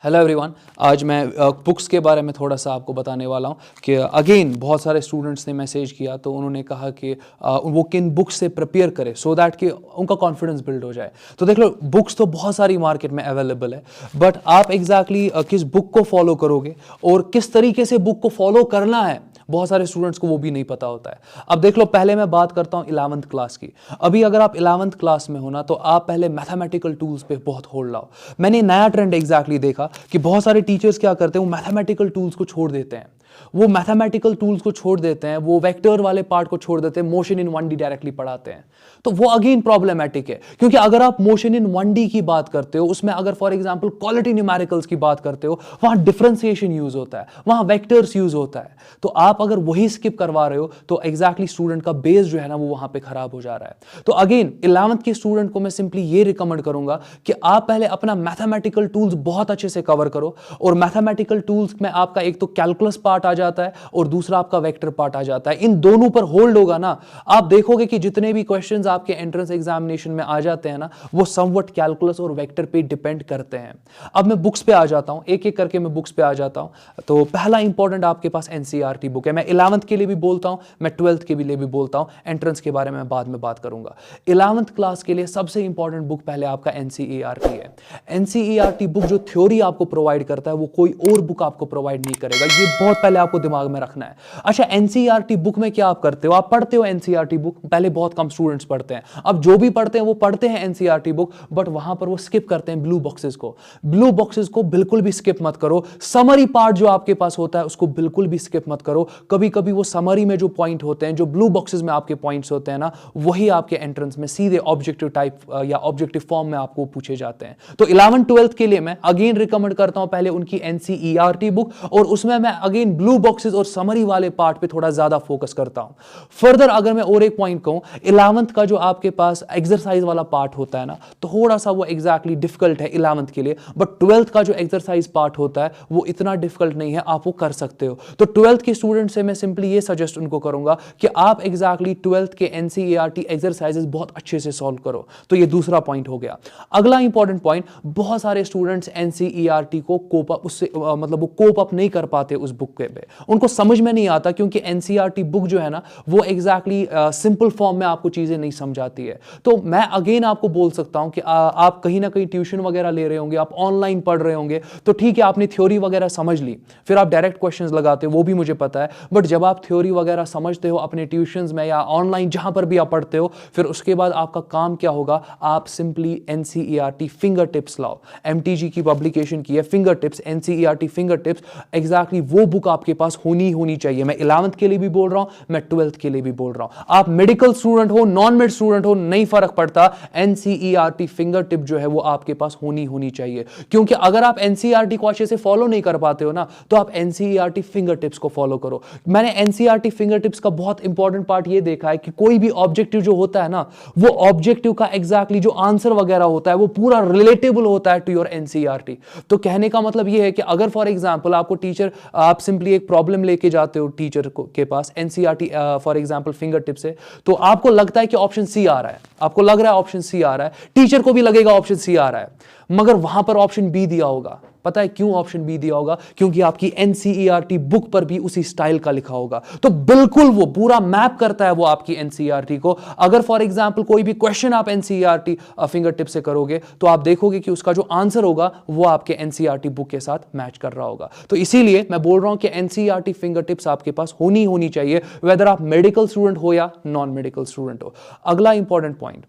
Hello everyone. आज मैं books के बारे में थोड़ा सा आपको बताने वाला हूँ कि अगेन बहुत सारे स्टूडेंट्स ने मैसेज किया, तो उन्होंने कहा कि वो किन बुक्स से प्रिपेयर करें सो दैट कि उनका कॉन्फिडेंस बिल्ड हो जाए। तो देख लो, बुक्स तो बहुत सारी मार्केट में अवेलेबल है, बट आप एग्जैक्टली किस बुक को फॉलो करोगे और किस तरीके से बुक को फॉलो करना है, बहुत सारे स्टूडेंट्स को वो भी नहीं पता होता है। अब देख लो, पहले मैं बात करता हूं 11th क्लास की। अभी अगर आप 11th क्लास में हो ना, तो आप पहले मैथमेटिकल टूल्स पे बहुत होल्ड लाओ। मैंने नया ट्रेंड एग्जैक्टली देखा कि बहुत सारे टीचर्स क्या करते हैं, वो मैथमेटिकल टूल्स को छोड़ देते हैं। वो मैथमेटिकल टूल्स को छोड़ देते हैं, वो वेक्टर वाले पार्ट को छोड़ देते हैं, मोशन इन 1D डायरेक्टली पढ़ाते हैं। तो वो अगेन प्रॉब्लमेटिक है, क्योंकि अगर आप मोशन इन 1D की बात करते हो, उसमें अगर फॉर एग्जांपल क्वालिटी न्यूमेरिकल्स की बात करते हो, वहां डिफरेंशिएशन यूज होता है, वहां वेक्टर्स यूज होता है। तो आप अगर वही स्किप करवा रहे हो तो एग्जैक्टली स्टूडेंट का बेस जो है ना, वो वहां पे खराब हो जा रहा है। तो अगेन 11th के स्टूडेंट को मैं सिंपली ये रिकमेंड करूंगा कि आप पहले अपना मैथमेटिकल टूल्स बहुत अच्छे से कवर करो। और मैथमेटिकल टूल्स में आपका एक तो कैलकुलस पार्ट आ जाता है और दूसरा आपका वेक्टर पार्ट आ जाता है। इन दोनों पर होल्ड होगा ना, आप देखोगे कि जितने भी क्वेश्चंस आपके एंट्रेंस एग्जामिनेशन में आ जाते हैं ना, वो समवट कैलकुलस और वेक्टर पे डिपेंड करते हैं। अब मैं बुक्स पे आ जाता हूं, एक एक करके मैं बुक्स पे आ जाता हूं। तो पहला इंपॉर्टेंट आपके पास एनसीईआरटी बुक है। मैं 11th के लिए भी बोलता हूं, मैं 12th के लिए भी बोलता हूं। एंट्रेंस के बारे में बाद में बात करूंगा। 11th क्लास के लिए सबसे इंपॉर्टेंट बुक पहले आपका एनसीईआरटी है। एनसीईआरटी बुक जो थ्योरी आपको प्रोवाइड करता है, वो कोई और बुक आपको प्रोवाइड नहीं करेगा। ये बहुत पहले आपको दिमाग में रखना है। अच्छा, एनसीईआरटी बुक में क्या आप करते हो? आप पढ़ते हो एनसीईआरटी बुक, पहले बहुत कम स्टूडेंट्स पढ़ते हैं। अब जो भी पढ़ते हैं वो पढ़ते हैं एनसीईआरटी बुक, बट वहां पर वो स्किप करते हैं ब्लू बॉक्सेस को। ब्लू बॉक्सेस को बिल्कुल भी स्किप मत करो। समरी पार्ट जो आपके पास होता है, उसको बिल्कुल भी स्किप मत करो। कभी कभी वो समरी में जो पॉइंट होते हैं, जो ब्लू बॉक्सेस में आपके पॉइंट्स होते हैं ना, वही आपके एंट्रेंस में सीधे ऑब्जेक्टिव टाइप या ऑब्जेक्टिव फॉर्म में आपको पूछे जाते हैं। तो 11th 12th के लिए मैं अगेन रिकमेंड करता हूं पहले उनकी एनसीईआरटी बुक, और उसमें मैं अगेन ब्लू बॉक्सेस और समरी वाले पार्ट पे थोड़ा ज्यादा फोकस करता हूं। फर्दर अगर मैं और एक पॉइंट कहूं, 11th का जो आपके पास एक्सरसाइज वाला पार्ट होता है ना, तो थोड़ा सा वो एग्जैक्टली डिफिकल्ट है 11th के लिए, बट 12th का जो एक्सरसाइज पार्ट होता है वो इतना डिफिकल्ट नहीं है, आप वो कर सकते हो। तो 12th के स्टूडेंट से मैं सिंपली ये सजेस्ट उनको करूंगा कि आप एग्जैक्टली 12th के एनसीईआरटी एक्सरसाइजेस बहुत अच्छे से सॉल्व करो। तो ये दूसरा पॉइंट हो गया। अगला इंपॉर्टेंट पॉइंट, बहुत सारे स्टूडेंट्स एनसीईआरटी को कोप अप उससे मतलब वो कोप अप नहीं कर पाते उस बुक के पे, उनको समझ में नहीं आता, क्योंकि एनसीईआरटी बुक जो है ना, वो एग्जैक्टली सिंपल फॉर्म में आपको चीजें नहीं समझाती है। तो मैं अगेन आपको बोल सकता हूं कि आप कहीं ना कहीं ट्यूशन वगैरह ले रहे होंगे, आप ऑनलाइन पढ़ रहे होंगे, तो ठीक है, आपने थ्योरी वगैरह समझ ली, फिर आप डायरेक्ट क्वेश्चंस लगाते हो, वो भी मुझे पता है। बट जब आप थ्योरी वगैरह समझते हो अपने ट्यूशंस में या ऑनलाइन जहां पर भी आप पढ़ते हो, फिर उसके बाद आपका काम क्या होगा, आप सिंपली एनसीईआरटी फिंगर टिप्स लाओ। एमटीजी की पब्लिकेशन की है finger tips, NCERT finger tips, exactly वो बुक आपके पास होनी चाहिए। मैं 11th के लिए भी बोल रहा हूं, मैं 12th के लिए भी बोल रहा हूं। आप मेडिकल स्टूडेंट हो, नॉन मेड स्टूडेंट हो, नहीं फर्क पड़ता, एनसीईआरटी फिंगर टिप जो है वो आपके पास होनी चाहिए। क्योंकि अगर आप एनसीईआरटी को अच्छे से फॉलो नहीं कर पाते हो ना, तो आप एनसीईआरटी फिंगर टिप्स को फॉलो करो। मैंने एनसीईआरटी फिंगर टिप्स का बहुत इंपॉर्टेंट पार्ट ये देखा है कि कोई भी ऑब्जेक्टिव जो होता है ना, वो ऑब्जेक्टिव का एग्जैक्टली जो आंसर वगैरह होता है, वो पूरा रिलेटेबल होता है टू योर एनसीईआरटी। तो कहने का मतलब ये है कि अगर फॉर एग्जांपल आपको टीचर, आप सिंपली एक प्रॉब्लम लेके जाते हो टीचर के पास NCERT for example finger tip से, तो आपको लगता है कि ऑप्शन सी आ रहा है, आपको लग रहा है ऑप्शन सी आ रहा है, टीचर को भी लगेगा ऑप्शन सी आ रहा है, मगर वहां पर ऑप्शन बी दिया होगा। पता है क्यों ऑप्शन बी दिया होगा? क्योंकि आपकी एनसीईआरटी बुक पर भी उसी स्टाइल का लिखा होगा। तो बिल्कुल वो पूरा मैप करता है वो आपकी एनसीईआरटी को। अगर फॉर एग्जांपल कोई भी क्वेश्चन आप एनसीईआरटी फिंगर टिप से करोगे, तो आप देखोगे कि उसका जो आंसर होगा वो आपके एनसीईआरटी बुक के साथ मैच कर रहा होगा। तो इसीलिए मैं बोल रहा हूं कि एनसीईआरटी फिंगर टिप्स आपके पास होनी चाहिए, वेदर आप मेडिकल स्टूडेंट हो या नॉन मेडिकल स्टूडेंट हो। अगला इंपॉर्टेंट पॉइंट,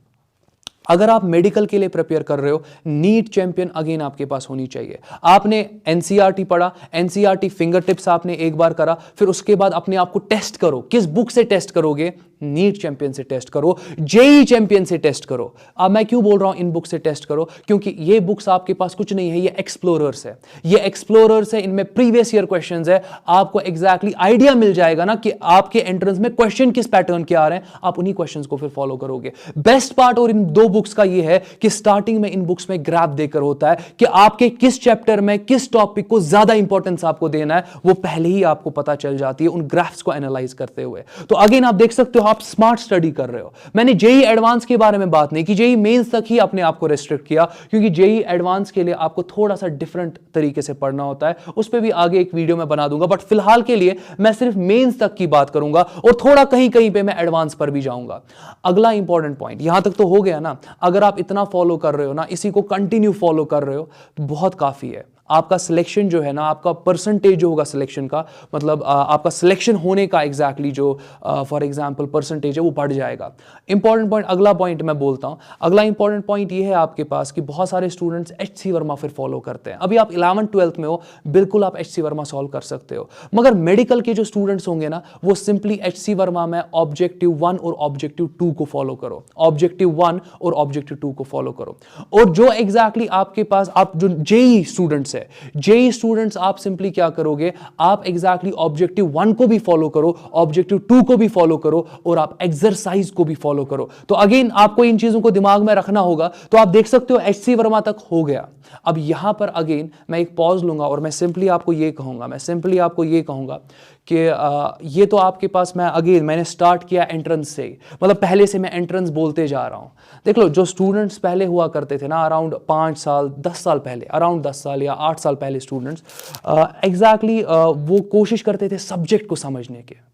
अगर आप मेडिकल के लिए प्रिपेयर कर रहे हो, नीट चैंपियन अगेन आपके पास होनी चाहिए। आपने एनसीईआरटी पढ़ा, एनसीईआरटी फिंगर टिप्स आपने एक बार करा, फिर उसके बाद अपने आप को टेस्ट करो। किस बुक से टेस्ट करोगे? नीट चैंपियन से टेस्ट करो, जेई चैंपियन से टेस्ट करो। अब मैं क्यों बोल रहा हूं इन बुक से टेस्ट करो? क्योंकि ये बुक्स आपके पास कुछ नहीं है, ये एक्सप्लोरर्स है, ये एक्सप्लोरर्स है, इनमें प्रीवियस ईयर क्वेश्चंस है। आपको एग्जैक्टली आइडिया मिल जाएगा ना कि आपके एंट्रेंस में क्वेश्चन किस पैटर्न के आ रहे हैं, आप उन्हीं क्वेश्चंस को फिर फॉलो करोगे। बेस्ट पार्ट और इन दो बुक्स का ये है कि स्टार्टिंग में इन बुक्स में ग्राफ देकर होता है कि आपके किस चैप्टर में किस टॉपिक को ज्यादा इंपॉर्टेंस आपको देना है, वो पहले ही आपको पता चल जाती है उन ग्राफ्स को एनालाइज करते हुए। तो अगेन आप देख सकते हो, आप स्मार्ट स्टडी कर रहे हो। मैंने जेई एडवांस के बारे में बात नहीं की, जेई मेंस तक ही अपने आप को रेस्ट्रिक्ट किया, क्योंकि जेई एडवांस के लिए आपको थोड़ा सा डिफरेंट तरीके से पढ़ना होता है, उस पर भी आगे एक वीडियो में बना दूंगा। बट फिलहाल के लिए मैं सिर्फ मेंस तक की बात करूंगा और थोड़ा कहीं कहीं पे मैं एडवांस पर भी जाऊंगा। अगला इंपॉर्टेंट पॉइंट, यहां तक तो हो गया ना, अगर आप इतना फॉलो कर रहे हो ना, इसी को कंटिन्यू फॉलो कर रहे हो तो बहुत काफी है। आपका सिलेक्शन जो है ना, आपका परसेंटेज जो होगा सिलेक्शन का, मतलब आपका सिलेक्शन होने का एग्जैक्टली जो फॉर एग्जांपल परसेंटेज है वो बढ़ जाएगा। इंपॉर्टेंट पॉइंट, अगला पॉइंट मैं बोलता हूं। अगला इंपॉर्टेंट पॉइंट ये है आपके पास कि बहुत सारे स्टूडेंट्स एचसी वर्मा फिर फॉलो करते हैं। अभी आप 11th-12th में हो, बिल्कुल आप एचसी वर्मा सॉल्व कर सकते हो, मगर मेडिकल के जो स्टूडेंट्स होंगे ना, वो सिंपली एचसी वर्मा में ऑब्जेक्टिव 1 और ऑब्जेक्टिव 2 को फॉलो करो, ऑब्जेक्टिव 1 और ऑब्जेक्टिव 2 को फॉलो करो। और जो एग्जैक्टली आपके पास, आप जो जेई स्टूडेंट्स, जेई स्टूडेंट्स, आप सिंपली क्या करोगे, आप एग्जैक्टली ऑब्जेक्टिव 1 को भी फॉलो करो, ऑब्जेक्टिव 2 को भी फॉलो करो और आप एक्सरसाइज को भी फॉलो करो। तो अगेन आपको इन चीजों को दिमाग में रखना होगा। तो आप देख सकते हो एचसी वर्मा तक हो गया। अब यहां पर अगेन मैं एक पॉज लूंगा और मैं सिंपली आपको ये कहूंगा कि ये तो आपके पास, मैंने स्टार्ट किया एंट्रेंस से, मतलब पहले से मैं एंट्रेंस बोलते जा रहा हूं। देख लो, जो स्टूडेंट्स पहले हुआ करते थे ना, अराउंड 5 साल 10 साल पहले, अराउंड 10 साल या 8 साल पहले स्टूडेंट्स एग्जैक्टली वो कोशिश करते थे सब्जेक्ट को समझने के।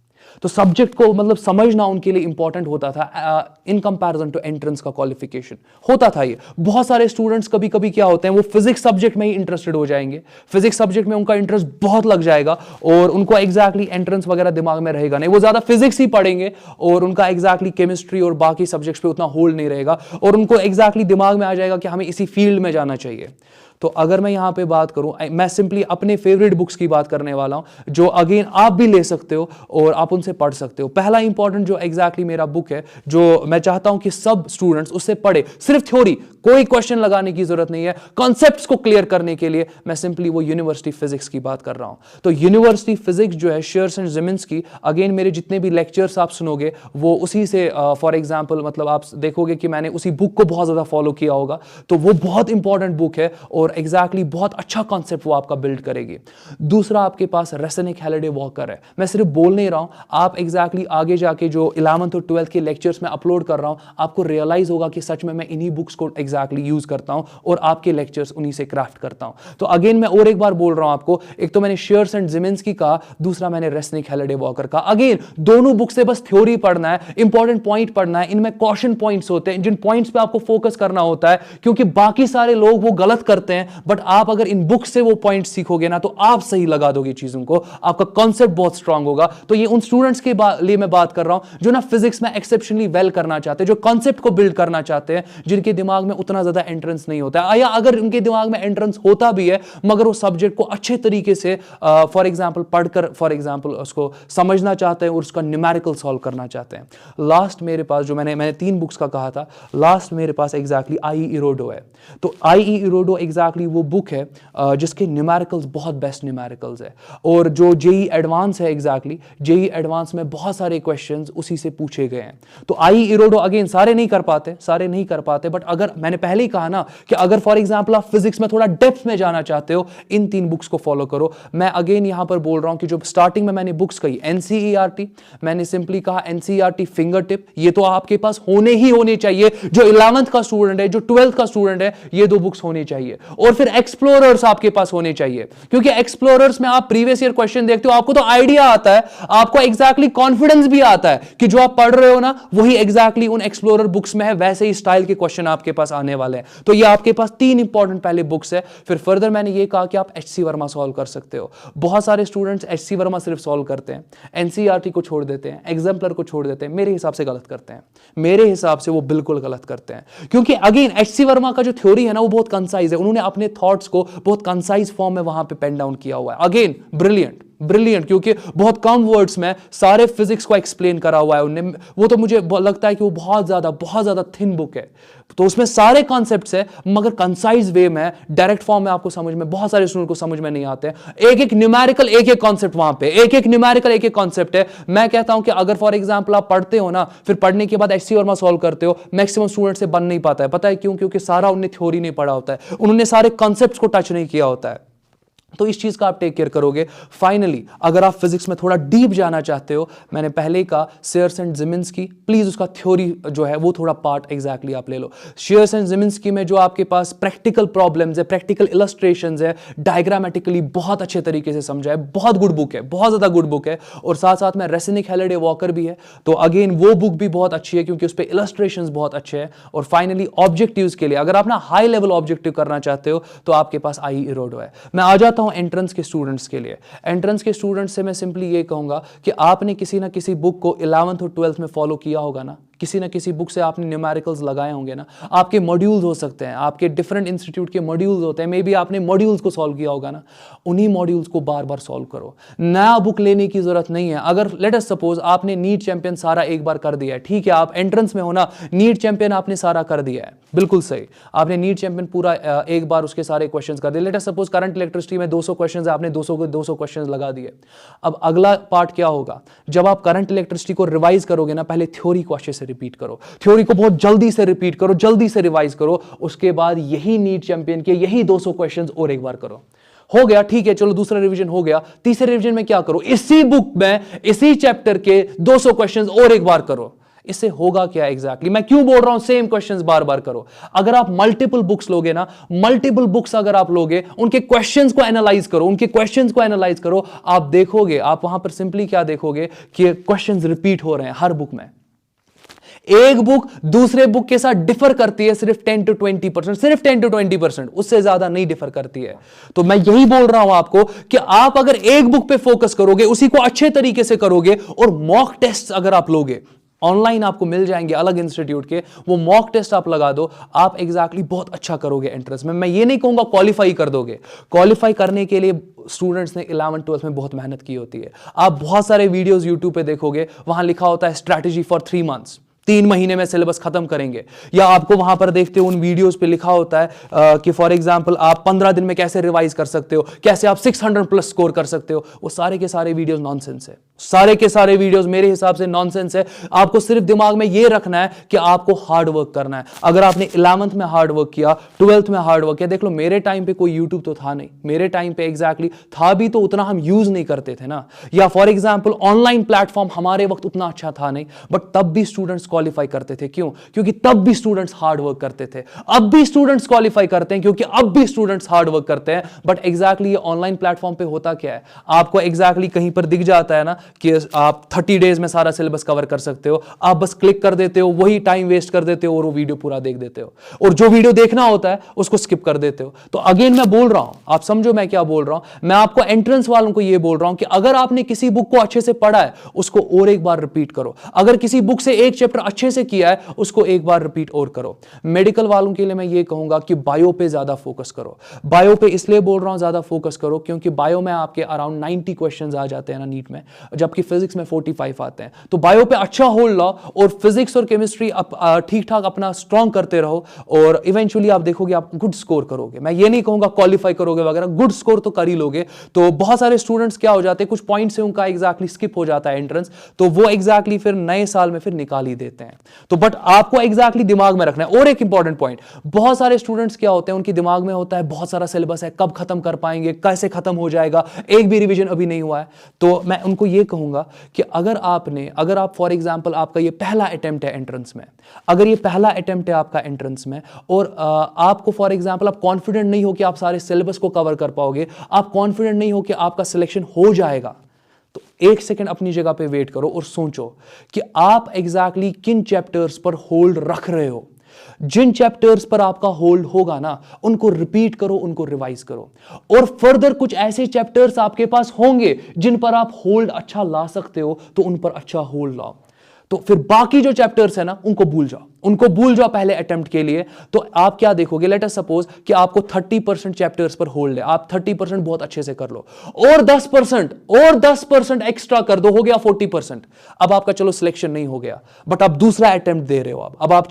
तो सब्जेक्ट को मतलब समझना उनके लिए इंपॉर्टेंट होता था इन कंपैरिजन टू एंट्रेंस का क्वालिफिकेशन होता था। ये बहुत सारे स्टूडेंट्स कभी कभी क्या होते हैं, वो फिजिक्स सब्जेक्ट में ही इंटरेस्टेड हो जाएंगे, फिजिक्स सब्जेक्ट में उनका इंटरेस्ट बहुत लग जाएगा और उनको एग्जैक्टली एंट्रेंस वगैरह दिमाग में रहेगा नहीं, वो ज्यादा फिजिक्स ही पढ़ेंगे और उनका एग्जैक्टली केमिस्ट्री और बाकी सब्जेक्ट्स पे उतना होल्ड नहीं रहेगा और उनको एग्जैक्टली दिमाग में आ जाएगा कि हमें इसी फील्ड में जाना चाहिए। तो अगर मैं यहां पे बात करूं, मैं सिंपली अपने फेवरेट बुक्स की बात करने वाला हूं, जो अगेन आप भी ले सकते हो और आप उनसे पढ़ सकते हो। पहला इंपॉर्टेंट जो एग्जैक्टली मेरा बुक है, जो मैं चाहता हूं कि सब स्टूडेंट्स उससे पढ़े, सिर्फ थ्योरी, कोई क्वेश्चन लगाने की जरूरत नहीं है, कॉन्सेप्ट्स को क्लियर करने के लिए मैं सिंपली वो यूनिवर्सिटी फिजिक्स की बात कर रहा हूं। तो यूनिवर्सिटी फिजिक्स जो है शेयर्स एंड जिमिन्स की, अगेन मेरे जितने भी लेक्चर्स आप सुनोगे वो उसी से फॉर एग्जांपल मतलब आप देखोगे कि मैंने उसी बुक को बहुत ज्यादा फॉलो किया होगा। तो वो बहुत इंपॉर्टेंट बुक है और एग्जैक्टली बहुत अच्छा कॉन्सेप्ट वो आपका बिल्ड करेगी। दूसरा आपके पास रेसनिक हैलिडे वॉकर है, मैं सिर्फ बोल नहीं रहा हूं, आप एग्जैक्टली आगे जाके जो 11th और 12th के लेक्चर्स में अपलोड कर रहा हूं, आपको रियलाइज होगा कि सच में मैं इन्हीं बुक्स को एग्जैक्टली यूज करता हूं और आपके लेक्चर्स उन्हीं से क्राफ्ट करता हूं। तो अगेन मैं और एक बार बोल रहा हूं आपको, एक तो मैंने शेयर्स एंड जिमिन्स की कहा, दूसरा मैंने रेसनिक हैलिडे वॉकर का। अगेन दोनों बुक से बस थ्योरी पढ़ना है, इंपॉर्टेंट पॉइंट पढ़ना है, इनमें कॉशन पॉइंट्स होते हैं, जिन पॉइंट्स पे आपको फोकस करना होता है, क्योंकि बाकी सारे लोग वो गलत करते हैं, बट आप अगर इन बुक से वो पॉइंट सीखोगे ना तो आप सही लगा दोगे चीजों को, आपका कॉन्सेप्ट बहुत स्ट्रांग होगा। तो ये उन स्टूडेंट्स के लिए मैं बात कर रहा हूं जो ना फिजिक्स में एक्सेप्शनली वेल करना चाहते हैं, जो कॉन्सेप्ट को बिल्ड करना चाहते हैं, जिनके दिमाग में उतना ज्यादा एंट्रेंस नहीं होता है, या अगर उनके दिमाग में एंट्रेंस होता भी है मगर वो सब्जेक्ट को अच्छे तरीके से फॉर एग्जांपल पढ़कर फॉर एग्जांपल उसको समझना चाहते हैं और उसका न्यूमेरिकल सॉल्व करना चाहते हैं। लास्ट मेरे पास जो मैंने 3 बुक्स का कहा था, लास्ट मेरे पास एग्जैक्टली आई इरोडो है। तो आई इरोडो एग्जैक्टली वो बुक है जिसके न्यूमेरिकल्स बहुत बेस्ट न्यूमेरिकल्स है और जो जेई एडवांस है, एग्जैक्टली जेई एडवांस में बहुत सारे क्वेश्चंस उसी से पूछे गए हैं। तो आई इरोडो अगेन सारे नहीं कर पाते, बट अगर मैंने पहले ही कहा ना कि अगर फॉर एग्जांपल आप फिजिक्स में थोड़ा डेप्थ में जाना चाहते हो, इन 3 बुक्स को फॉलो करो। मैं अगेन यहां पर बोल रहा हूं कि जो स्टार्टिंग में मैंने बुक्स कही, एनसीईआरटी, मैंने सिंपली कहा एनसीईआरटी फिंगर टिप, ये तो आपके पास होने चाहिए। जो 11th का स्टूडेंट है, जो 12th का स्टूडेंट है, ये 2 बुक्स होने चाहिए। और फिर एक्सप्लोरर्स आपके पास होने चाहिए, क्योंकि एक्सप्लोरर्स में आप प्रीवियस ईयर क्वेश्चन देखते हो, आपको तो आइडिया आता है, आपको एग्जैक्टली कॉन्फिडेंस भी आता है कि जो आप पढ़ रहे हो ना वही एग्जैक्टली उन एक्सप्लोरर बुक्स में है, वैसे ही स्टाइल के क्वेश्चन आपके पास आने वाले हैं। तो ये आपके पास 3 इंपॉर्टेंट पहले बुक्स है। फिर फर्दर मैंने ये कहा कि आप एचसी वर्मा सॉल्व कर सकते हो। बहुत सारे स्टूडेंट्स एचसी वर्मा सिर्फ सॉल्व करते हैं, एनसीईआरटी को छोड़ देते हैं, एग्जाम्पलर को छोड़ देते हैं। मेरे हिसाब से गलत करते हैं, मेरे हिसाब से वो बिल्कुल गलत करते हैं, क्योंकि अगेन एचसी वर्मा का जो थ्योरी है ना वो बहुत कंसाइज है, उन्होंने अपने थॉट्स को बहुत कंसाइज फॉर्म में वहां पे पेन डाउन किया हुआ है। अगेन ब्रिलियंट, ब्रिलियंट, क्योंकि बहुत कम वर्ड्स में सारे फिजिक्स को एक्सप्लेन करा हुआ है उनने। वो तो मुझे लगता है कि वो बहुत ज्यादा थिन बुक है, तो उसमें सारे कॉन्सेप्ट्स है मगर कंसाइज वे में, डायरेक्ट फॉर्म में आपको समझ में, बहुत सारे स्टूडेंट को समझ में नहीं आते हैं। एक एक न्यूमेरिकल, एक एक कॉन्सेप्ट वहां पे, एक एक न्यूमेरिकल, एक एक कॉन्सेप्ट है। मैं कहता हूं कि अगर फॉर एग्जांपल आप पढ़ते हो ना, फिर पढ़ने के बाद HCF सॉल्व करते हो, मैक्सिमम स्टूडेंट से बन नहीं पाता है। पता है क्यों? क्योंकि सारा उन्होंने थ्योरी नहीं पढ़ा होता है, उन्होंने सारे कॉन्सेप्ट्स को टच नहीं किया होता है। तो इस चीज का आप टेक केयर करोगे। फाइनली अगर आप फिजिक्स में थोड़ा डीप जाना चाहते हो, मैंने पहले ही कहा शेयर्स एंड जिमिंस्की, प्लीज उसका थ्योरी जो है वो थोड़ा पार्ट एग्जैक्टली आप ले लो। शेयर्स एंड जिमिंस्की में जो आपके पास प्रैक्टिकल प्रॉब्लम्स है, प्रैक्टिकल इलस्ट्रेशंस है, डायग्रामेटिकली बहुत अच्छे तरीके से समझा है, बहुत गुड बुक है, बहुत ज्यादा गुड बुक है। और साथ साथ में रेसिनिक हेलिडे वॉकर भी है, तो अगेन वो बुक भी बहुत अच्छी है क्योंकि उस पर इलस्ट्रेशंस बहुत अच्छे हैं। और फाइनली ऑब्जेक्टिव्स के लिए अगर आप ना हाई लेवल ऑब्जेक्टिव करना चाहते हो तो आपके पास आई इरोडो है। मैं आ जाता हूं एंट्रेंस के स्टूडेंट्स के लिए। एंट्रेंस के स्टूडेंट्स से मैं सिंपली ये कहूंगा कि आपने किसी ना किसी बुक को 11th और 12th में फॉलो किया होगा ना, किसी ना किसी बुक से आपने न्यूमेरिकल्स लगाए होंगे ना। आपके मॉड्यूल्स हो सकते हैं, आपके डिफरेंट इंस्टीट्यूट के मॉड्यूल्स होते हैं, मे बी आपने मॉड्यूल्स को सॉल्व किया होगा ना, उन्हीं मॉड्यूल्स को बार बार सॉल्व करो। नया बुक लेने की जरूरत नहीं है। अगर लेट अस सपोज आपने नीट चैंपियन सारा एक बार कर दिया है, ठीक है, आप एंट्रेंस में हो ना, नीट चैंपियन आपने सारा कर दिया है, बिल्कुल सही, आपने नीट चैंपियन पूरा एक बार उसके सारे क्वेश्चंस कर दिए। Let us suppose current electricity में 200 क्वेश्चंस है, आपने 200 को 200 क्वेश्चंस लगा दिए। अब अगला पार्ट क्या होगा? जब आप करंट इलेक्ट्रिसिटी को रिवाइज करोगे ना, पहले थ्योरी को अच्छे से रिपीट करो, थ्योरी को बहुत जल्दी से रिपीट करो, जल्दी से रिवाइज करो। उसके बाद यही नीट चैंपियन के यही 200 क्वेश्चंस और एक बार करो। हो गया, ठीक है, चलो दूसरा रिवीजन हो गया। तीसरे रिवीजन में क्या करो? इसी बुक में इसी चैप्टर के 200 क्वेश्चंस और एक बार करो। इससे होगा क्या एग्जैक्टली? मैं क्यों बोल रहा हूं सेम क्वेश्चंस बार बार करो? अगर आप मल्टीपल बुक्स लोगे ना, मल्टीपल बुक्स अगर आप लोगे, उनके क्वेश्चंस को एनालाइज करो, उनके क्वेश्चंस को एनालाइज करो, आप देखोगे, आप वहां पर सिंपली क्या देखोगे कि क्वेश्चंस रिपीट हो रहे हैं हर बुक में। एक बुक दूसरे बुक के साथ डिफर करती है सिर्फ 10 to 20%, सिर्फ 10 to 20%, उससे ज्यादा नहीं डिफर करती है। तो मैं यही बोल रहा हूं आपको कि आप अगर एक बुक पे फोकस करोगे, उसी को अच्छे तरीके से करोगे, और मॉक टेस्ट अगर आप लोगे, ऑनलाइन आपको मिल जाएंगे अलग इंस्टीट्यूट के, वो मॉक टेस्ट आप लगा दो, आप एग्जैक्टली बहुत अच्छा करोगे एंट्रेंस में। मैं ये नहीं कहूंगा क्वालिफाई कर दोगे, क्वालिफाई करने के लिए स्टूडेंट्स ने 11th 12th में बहुत मेहनत की होती है। आप बहुत सारे वीडियोस यूट्यूब पे देखोगे, वहां लिखा होता है स्ट्रैटेजी फॉर 3 months, 3 महीने में सिलेबस खत्म करेंगे। या आपको वहां पर देखते हो उन वीडियोस पे लिखा होता है कि फॉर एग्जांपल आप 15 दिन में कैसे रिवाइज कर सकते हो, कैसे आप 600 प्लस स्कोर कर सकते हो। वो सारे के सारे वीडियोस नॉनसेंस है, सारे के सारे वीडियोस मेरे हिसाब से नॉनसेंस है। आपको सिर्फ दिमाग में ये रखना है कि आपको हार्ड वर्क करना है। अगर आपने 11th में हार्ड वर्क किया, 12th में हार्ड वर्क किया, देख लो मेरे टाइम पे कोई यूट्यूब तो था नहीं, मेरे टाइम पे एग्जैक्टली था भी तो उतना हम यूज नहीं करते थे ना। या फॉर एग्जाम्पल ऑनलाइन प्लेटफॉर्म हमारे वक्त उतना अच्छा था नहीं, बट तब भी स्टूडेंट्स क्वालिफाई करते थे। क्यों? क्योंकि तब भी स्टूडेंट्स हार्ड वर्क करते थे। अब भी स्टूडेंट्स क्वालिफाई करते हैं क्योंकि अब भी स्टूडेंट्स हार्ड वर्क करते हैं। बट एग्जैक्टली ये ऑनलाइन प्लेटफॉर्म पे होता क्या है, आपको एग्जैक्टली कहीं पर दिख जाता है ना कि आप 30 डेज में सारा सिलेबस कवर कर सकते हो। आप बस क्लिक कर देते हो, वही टाइम वेस्ट कर देते हो और वो वीडियो पूरा देख देते हो, और जो वीडियो देखना होता है उसको स्किप कर देते हो। तो अगेन मैं बोल रहा हूं, आप समझो मैं क्या बोल रहा हूं। मैं आपको एंट्रेंस वालों को ये बोल रहा हूं कि अगर आपने किसी बुक को अच्छे से पढ़ा है, उसको और एक बार रिपीट करो। अगर किसी बुक से एक चैप्टर अच्छे से किया है, उसको एक बार रिपीट और करो। मेडिकल वालों के लिए मैं ये कहूंगा कि बायो पे ज्यादा फोकस करो। बायो पे इसलिए बोल रहा हूं ज्यादा फोकस करो क्योंकि बायो में आपके अराउंड 90 क्वेश्चंस आ जाते हैं ना नीट में, जबकि फिजिक्स में 45 आते हैं। तो बायो पे अच्छा होल्ड लो और फिजिक्स और केमिस्ट्री ठीक ठाक अपना स्ट्रॉन्ग करते रहो, और इवेंचुअली आप देखोगे आप गुड स्कोर करोगे। मैं ये नहीं कहूंगा क्वालिफाई करोगे वगैरह, गुड स्कोर तो कर ही लोगे। तो बहुत सारे स्टूडेंट्स क्या हो जाते हैं, कुछ पॉइंट से उनका एग्जैक्टली स्किप हो जाता है एंट्रेंस, तो वो एग्जैक्टली फिर नए साल में फिर निकाल ही देते हैं। तो बट आपको एग्जैक्टली दिमाग में रखना है। और एक इंपॉर्टेंट पॉइंट, बहुत सारे स्टूडेंट्स क्या होते हैं, उनके दिमाग में होता है बहुत सारा सिलेबस है, कब खत्म कर पाएंगे, कैसे खत्म हो जाएगा, एक भी रिवीजन अभी नहीं हुआ है। तो मैं उनको ये कहूंगा कि अगर आप फॉर एग्जांपल आपका ये पहला अटेम्प्ट है एंट्रेंस में, अगर ये पहला अटेम्प्ट है आपका एंट्रेंस में, और आपको फॉर एग्जांपल आप कॉन्फिडेंट नहीं हो कि आप सारे सिलेबस को कवर कर पाओगे, आप कॉन्फिडेंट नहीं हो कि आपका सिलेक्शन हो जाएगा, तो एक सेकंड अपनी जगह पे वेट करो और सोचो कि आप एग्जैक्टली किन चैप्टर्स पर होल्ड रख रहे हो। जिन चैप्टर्स पर आपका होल्ड होगा ना, उनको रिपीट करो, उनको रिवाइज करो। और फर्दर कुछ ऐसे चैप्टर्स आपके पास होंगे जिन पर आप होल्ड अच्छा ला सकते हो, तो उन पर अच्छा होल्ड लाओ। तो फिर बाकी जो चैप्टर्स है ना उनको भूल जाओ पहले अटेम्प्ट के लिए। तो आप क्या देखोगे, लेट अस सपोज कि आपको 30% चैप्टर्स पर होल्ड है, आप 30% बहुत अच्छे से कर लो, और 10% एक्स्ट्रा कर दो, हो गया 40%। अब आपका चलो सिलेक्शन नहीं हो गया, बट आप दूसरा अटेम्प्ट दे रहे हो। अब आप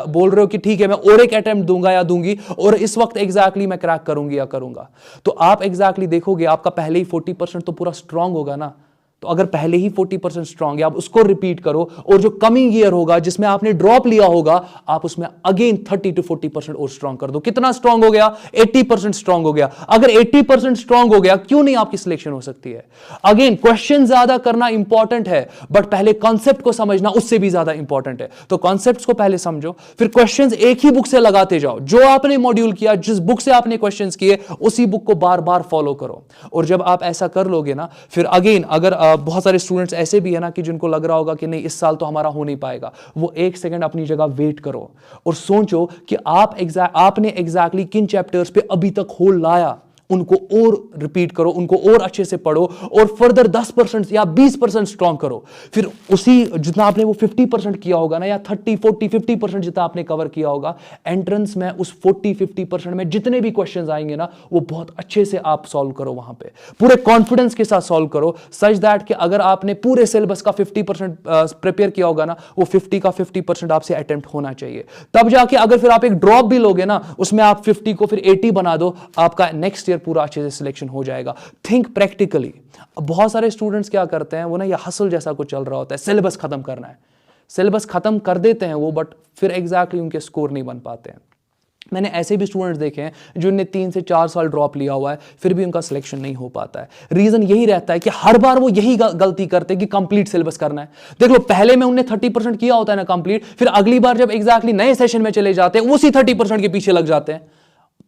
बोल रहे हो कि ठीक है मैं और एक अटेम्प्ट दूंगा या दूंगी, और इस वक्त एग्जैक्टली मैं क्रैक करूंगी या करूंगा। तो आप एग्जैक्टली देखोगे आपका पहले ही 40% तो पूरा स्ट्रांग होगा ना। तो अगर पहले ही 40% स्ट्रांग है, आप उसको रिपीट करो, और जो कमिंग ईयर होगा जिसमें आपने ड्रॉप लिया होगा, आप उसमें अगेन 30 to 40% और स्ट्रांग कर दो। कितना स्ट्रांग हो गया? 80% स्ट्रांग हो गया। अगर 80% स्ट्रांग हो गया, क्यों नहीं आपकी सिलेक्शन हो सकती है? अगेन क्वेश्चन ज्यादा करना इंपॉर्टेंट है, बट पहले कॉन्सेप्ट को समझना उससे भी ज्यादा इंपॉर्टेंट है। तो कॉन्सेप्ट्स को पहले समझो, फिर क्वेश्चंस एक ही बुक से लगाते जाओ। जो आपने मॉड्यूल किया, जिस बुक से आपने क्वेश्चंस किए, उसी बुक को बार बार फॉलो करो। और जब आप ऐसा कर लोगे ना, फिर अगेन अगर बहुत सारे स्टूडेंट्स ऐसे भी है ना कि जिनको लग रहा होगा कि नहीं इस साल तो हमारा हो नहीं पाएगा, वो एक सेकंड अपनी जगह वेट करो और सोचो कि आपने एग्जैक्टली किन चैप्टर्स पे अभी तक होल्ड लाया, उनको और रिपीट करो, उनको और अच्छे से पढ़ो, और फर्दर 10% या 20% स्ट्रॉन्ग करो। फिर उसी जितना आपने वो 50% किया होगा ना, या 30, 40, 50% जितना आपने कवर किया होगा, एंट्रेंस में उस 40-50% में जितने भी क्वेश्चंस आएंगे ना, वो बहुत अच्छे से आप सॉल्व करो। वहां पे पूरे कॉन्फिडेंस के साथ सॉल्व करो, सच दैट कि अगर आपने पूरे सिलेबस का 50% प्रिपेयर किया होगा ना, वो 50 का 50% आपसे अटेम्प्ट होना चाहिए। तब जाके अगर फिर आप एक ड्रॉप भी लोगे ना, उसमें आप 50 को फिर 80 बना दो, आपका नेक्स्ट ईयर पूरा अच्छे से सिलेक्शन हो जाएगा। Think practically. बहुत सारे स्टूडेंट्स क्या करते हैं, वो ना ये हसल जैसा कुछ चल रहा होता है, सिलेबस खत्म करना है, सिलेबस खत्म कर देते हैं वो, बट फिर एग्जैक्टली उनके स्कोर नहीं बन पाते हैं। मैंने ऐसे भी स्टूडेंट्स देखे हैं जिनने 3 से 4 साल ड्रॉप लिया हुआ है, फिर भी उनका सिलेक्शन नहीं हो पाता है। रीजन यही रहता है कि हर बार वो यही गलती करते हैं कि कंप्लीट सिलेबस करना है। देख लो, पहले में उन्हें 30% किया होता है ना कंप्लीट, फिर अगली बार जब एग्जैक्टली नए सेशन में चले जाते हैं, उसी 30% के पीछे लग जाते हैं।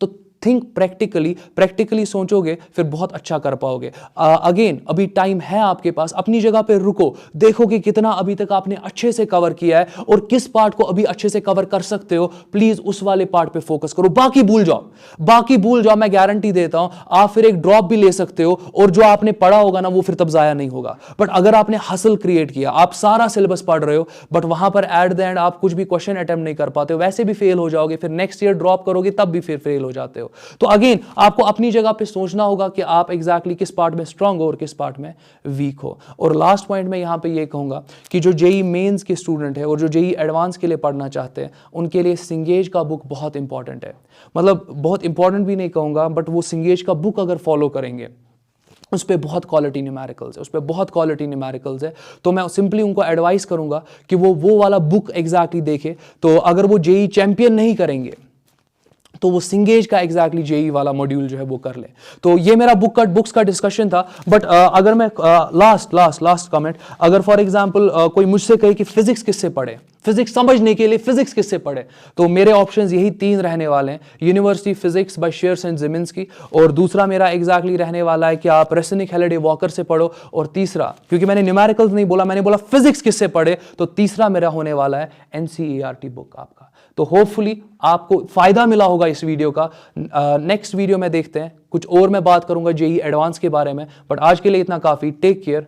तो थिंक प्रैक्टिकली सोचोगे, फिर बहुत अच्छा कर पाओगे। अगेन अभी टाइम है आपके पास, अपनी जगह पे रुको, देखो कि कितना अभी तक आपने अच्छे से कवर किया है और किस पार्ट को अभी अच्छे से कवर कर सकते हो। प्लीज उस वाले पार्ट पे फोकस करो, बाकी भूल जाओ। मैं गारंटी देता हूं आप फिर एक ड्रॉप भी ले सकते हो, और जो आपने पढ़ा होगा ना वो फिर तब जाया नहीं होगा। बट अगर आपने हसल क्रिएट किया, आप सारा सिलेबस पढ़ रहे हो, बट वहां पर एट द एंड आप कुछ भी क्वेश्चन अटेम्प्ट नहीं कर पाते हो, वैसे भी फेल हो जाओगे, फिर नेक्स्ट ईयर ड्रॉप करोगे तब भी फिर फेल हो जाते हो। तो अगेन आपको अपनी जगह पे सोचना होगा कि आप एग्जैक्टली किस पार्ट में स्ट्रांग हो और किस पार्ट में वीक हो। और लास्ट पॉइंट में यहां पे ये कहूंगा कि जो जेई मेंस के स्टूडेंट है और जो जेई एडवांस के लिए पढ़ना चाहते हैं, उनके लिए सिंगेज का बुक बहुत इंपॉर्टेंट है। मतलब बहुत इंपॉर्टेंट भी नहीं कहूंगा, बट वो सिंगेज का बुक अगर फॉलो करेंगे, उस पर बहुत क्वालिटी न्यूमेरिकल्स है, तो मैं सिंपली उनको एडवाइस करूंगा कि वो वाला बुक एग्जैक्टली देखे। तो अगर वो जेई चैंपियन नहीं करेंगे, तो वो सिंगेज का एग्जैक्टली जेई वाला मॉड्यूल जो है वो कर ले। तो ये मेरा बुक्स का डिस्कशन था। बट अगर मैं लास्ट कमेंट, अगर फॉर एग्जांपल कोई मुझसे कहे कि फिजिक्स किससे पढ़े, फिजिक्स समझने के लिए फिजिक्स किससे पढ़े, तो मेरे ऑप्शंस यही 3 रहने वाले हैं। University physics by Sears and Zemansky, और दूसरा मेरा एग्जैक्टली रहने वाला है कि आप रेसिनिक हेलिडे वॉकर से पढ़ो, और तीसरा, क्योंकि मैंने न्यूमेरिकल्स नहीं बोला, मैंने बोला फिजिक्स किससे पढ़े, तो तीसरा मेरा होने वाला है एनसीईआरटी बुक आपका। तो होपफुली आपको फायदा मिला होगा इस वीडियो का। नेक्स्ट वीडियो में देखते हैं, कुछ और मैं बात करूंगा जेई एडवांस के बारे में, बट आज के लिए इतना काफी। Take care.